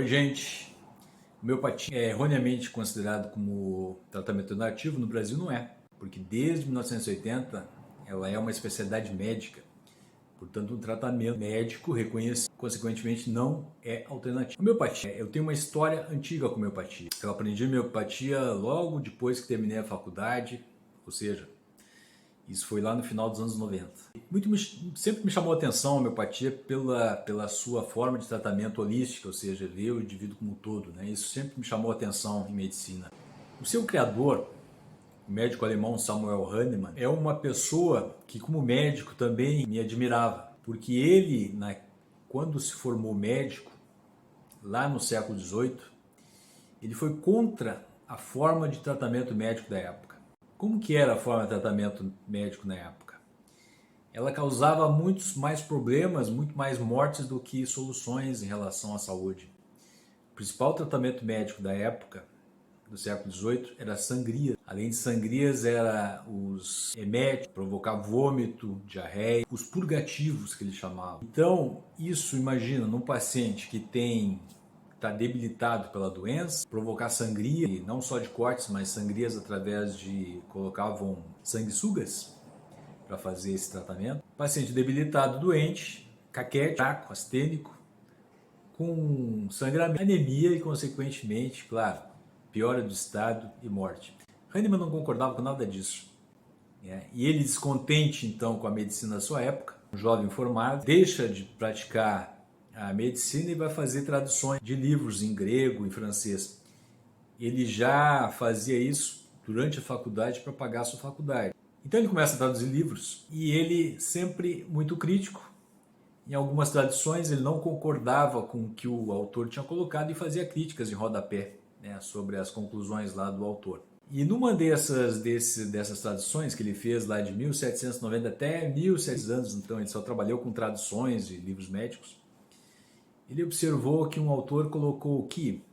Oi, gente. Homeopatia é erroneamente considerado como tratamento alternativo. No Brasil não é, porque desde 1980 ela é uma especialidade médica, portanto um tratamento médico reconhecido, consequentemente não é alternativo. Homeopatia, eu tenho uma história antiga com homeopatia. Eu aprendi homeopatia logo depois que terminei a faculdade, ou seja, isso foi lá no final dos anos 90. Sempre me chamou a atenção a homeopatia pela sua forma de tratamento holística, ou seja, ver o indivíduo como um todo, né? Isso sempre me chamou a atenção em medicina. O seu criador, o médico alemão Samuel Hahnemann, é uma pessoa que, como médico, também me admirava, porque ele, quando se formou médico, lá no século XVIII, ele foi contra a forma de tratamento médico da época. Como que era a forma de tratamento médico na época? Ela causava muitos mais problemas, muito mais mortes do que soluções em relação à saúde. O principal tratamento médico da época, do século XVIII, era a sangria. Além de sangrias, era os eméticos, provocar vômito, diarreia, os purgativos que eles chamavam. Então, isso, imagina, num paciente que está debilitado pela doença, provocar sangria, e não só de cortes, mas sangrias através de colocavam sanguessugas para fazer esse tratamento. Paciente debilitado, doente, caquete, fraco, astênico, com sangramento, anemia e, consequentemente, claro, piora do estado e morte. Hahnemann não concordava com nada disso. E ele, descontente então com a medicina da sua época, um jovem formado, deixa de praticar a medicina e vai fazer traduções de livros em grego e francês. Ele já fazia isso durante a faculdade para pagar a sua faculdade. Então ele começa a traduzir livros e ele sempre muito crítico. Em algumas traduções ele não concordava com o que o autor tinha colocado e fazia críticas em rodapé, né, sobre as conclusões lá do autor. E numa dessas traduções que ele fez lá de 1790 até 1700 anos, então ele só trabalhou com traduções de livros médicos, ele observou que um autor colocou que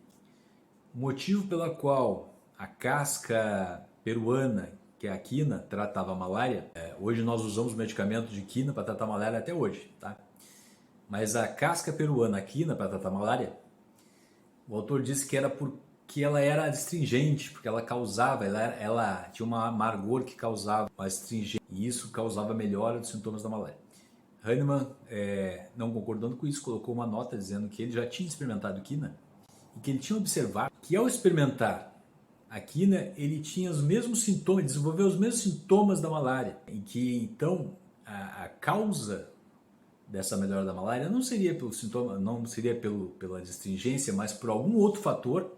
o motivo pela qual a casca peruana, que é a quina, tratava a malária, hoje nós usamos medicamentos de quina para tratar a malária até hoje, tá? Mas a casca peruana, a quina, para tratar a malária, o autor disse que era porque ela era astringente, porque ela causava, ela tinha uma amargor que causava uma astringente, e isso causava melhora dos sintomas da malária. Hahnemann, não concordando com isso, colocou uma nota dizendo que ele já tinha experimentado quina e que ele tinha observado que ao experimentar a quina, ele tinha os mesmos sintomas, desenvolveu os mesmos sintomas da malária, e que então a causa dessa melhora da malária não seria pelo sintoma, não seria pela astringência, mas por algum outro fator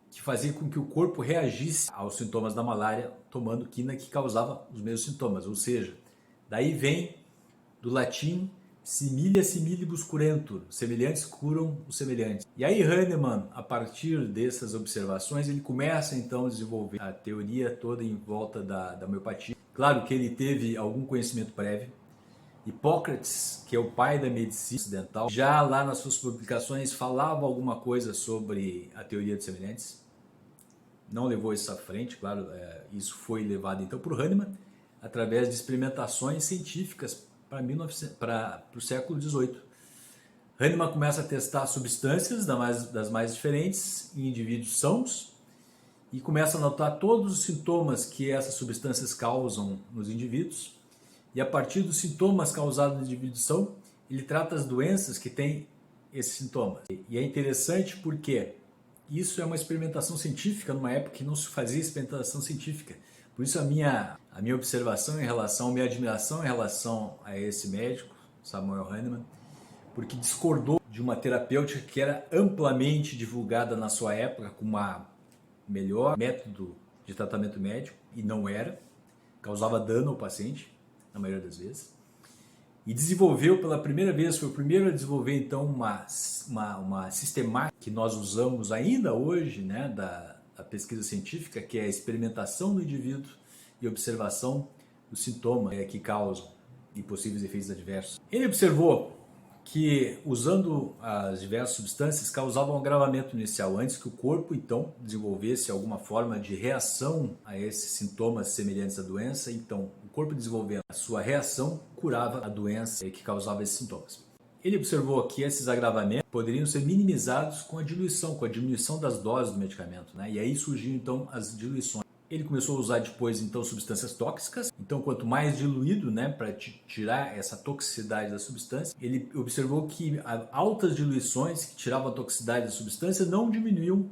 que fazia com que o corpo reagisse aos sintomas da malária tomando quina que causava os mesmos sintomas, ou seja, daí vem do latim similia similibus curentur, semelhantes curam os semelhantes. E aí Hahnemann, a partir dessas observações, ele começa então a desenvolver a teoria toda em volta da homeopatia. Claro que ele teve algum conhecimento prévio. Hipócrates, que é o pai da medicina ocidental, já lá nas suas publicações falava alguma coisa sobre a teoria dos semelhantes. Não levou isso à frente, claro, isso foi levado então por Hahnemann através de experimentações científicas para o século XVIII. Hahnemann começa a testar substâncias das mais diferentes em indivíduos sãos e começa a notar todos os sintomas que essas substâncias causam nos indivíduos. E a partir dos sintomas causados no indivíduo são, ele trata as doenças que têm esses sintomas. E é interessante porque isso é uma experimentação científica numa época que não se fazia experimentação científica. Por isso a minha observação em relação, a minha admiração em relação a esse médico, Samuel Hahnemann, porque discordou de uma terapêutica que era amplamente divulgada na sua época como uma melhor método de tratamento médico, e não era, causava dano ao paciente, na maioria das vezes, e desenvolveu pela primeira vez, foi o primeiro a desenvolver então uma sistemática que nós usamos ainda hoje, né, da pesquisa científica, que é a experimentação do indivíduo e observação dos sintomas que causam e possíveis efeitos adversos. Ele observou que usando as diversas substâncias causavam um agravamento inicial antes que o corpo então desenvolvesse alguma forma de reação a esses sintomas semelhantes à doença. Então o corpo desenvolvendo a sua reação curava a doença que causava esses sintomas. Ele observou que esses agravamentos poderiam ser minimizados com a diminuição das doses do medicamento, né? E aí surgiram então as diluições. Ele começou a usar depois então substâncias tóxicas. Então, quanto mais diluído, né, para tirar essa toxicidade da substância, ele observou que altas diluições que tiravam a toxicidade da substância não diminuíam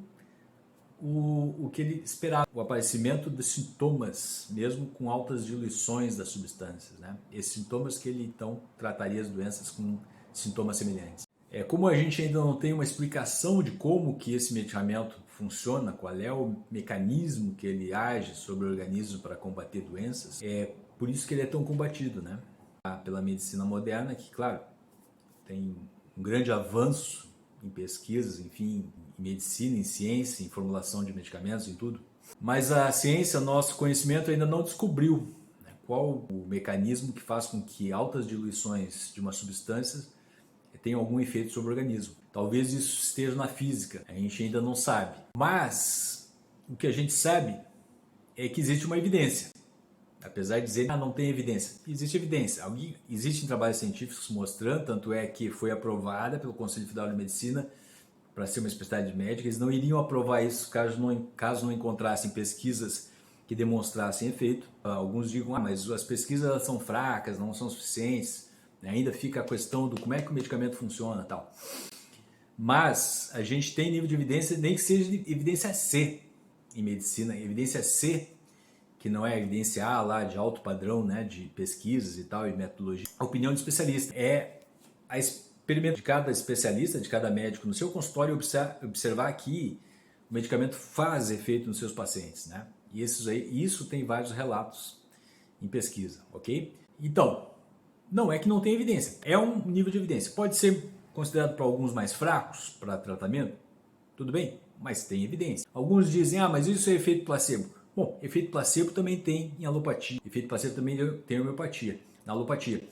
o que ele esperava, o aparecimento de sintomas, mesmo com altas diluições das substâncias, né? Esses sintomas que ele então trataria as doenças com sintomas semelhantes. Como a gente ainda não tem uma explicação de como que esse medicamento funciona, qual é o mecanismo que ele age sobre o organismo para combater doenças, é por isso que ele é tão combatido, né? Pela medicina moderna, que, claro, tem um grande avanço em pesquisas, enfim, em medicina, em ciência, em formulação de medicamentos, em tudo. Mas a ciência, nosso conhecimento ainda não descobriu, né, qual o mecanismo que faz com que altas diluições de uma substância tenham algum efeito sobre o organismo. Talvez isso esteja na física, a gente ainda não sabe. Mas o que a gente sabe é que existe uma evidência. Apesar de dizer que não tem evidência, existe evidência. Existem trabalhos científicos mostrando, tanto é que foi aprovada pelo Conselho Federal de Medicina para ser uma especialidade médica. Eles não iriam aprovar isso caso não encontrassem pesquisas que demonstrassem efeito. Alguns digam, mas as pesquisas são fracas, não são suficientes. Ainda fica a questão do como é que o medicamento funciona e tal. Mas a gente tem nível de evidência, nem que seja de evidência C em medicina. Evidência C, que não é evidência A lá de alto padrão, né, de pesquisas e tal, e metodologia. A opinião de especialista é a experimento de cada especialista, de cada médico no seu consultório, observar que o medicamento faz efeito nos seus pacientes, né? E isso tem vários relatos em pesquisa, ok? Então, não é que não tem evidência, é um nível de evidência. Pode ser considerado para alguns mais fracos para tratamento, tudo bem, mas tem evidência. Alguns dizem, mas isso é efeito placebo. Bom, efeito placebo também tem em alopatia, efeito placebo também tem em homeopatia, na alopatia.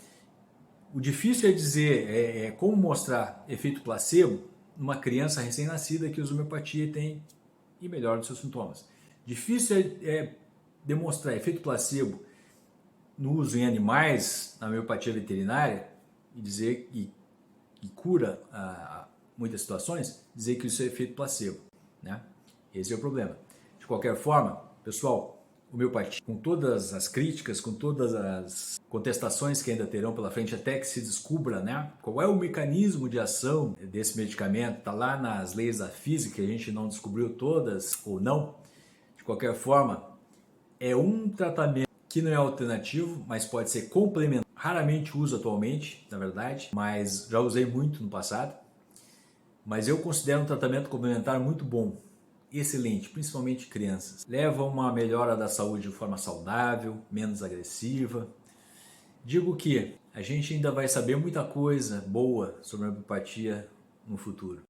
O difícil é dizer como mostrar efeito placebo numa criança recém-nascida que usa homeopatia e tem e melhora os seus sintomas. Difícil é demonstrar efeito placebo no uso em animais, na homeopatia veterinária, e dizer que cura muitas situações, dizer que isso é efeito placebo, né? Esse é o problema. De qualquer forma, pessoal, homeopatia, com todas as críticas, com todas as contestações que ainda terão pela frente, até que se descubra, né, qual é o mecanismo de ação desse medicamento, está lá nas leis da física, a gente não descobriu todas ou não. De qualquer forma, é um tratamento que não é alternativo, mas pode ser complementar. Raramente uso atualmente, na verdade, mas já usei muito no passado. Mas eu considero um tratamento complementar muito bom, excelente, principalmente crianças. Leva a uma melhora da saúde de forma saudável, menos agressiva. Digo que a gente ainda vai saber muita coisa boa sobre a homeopatia no futuro.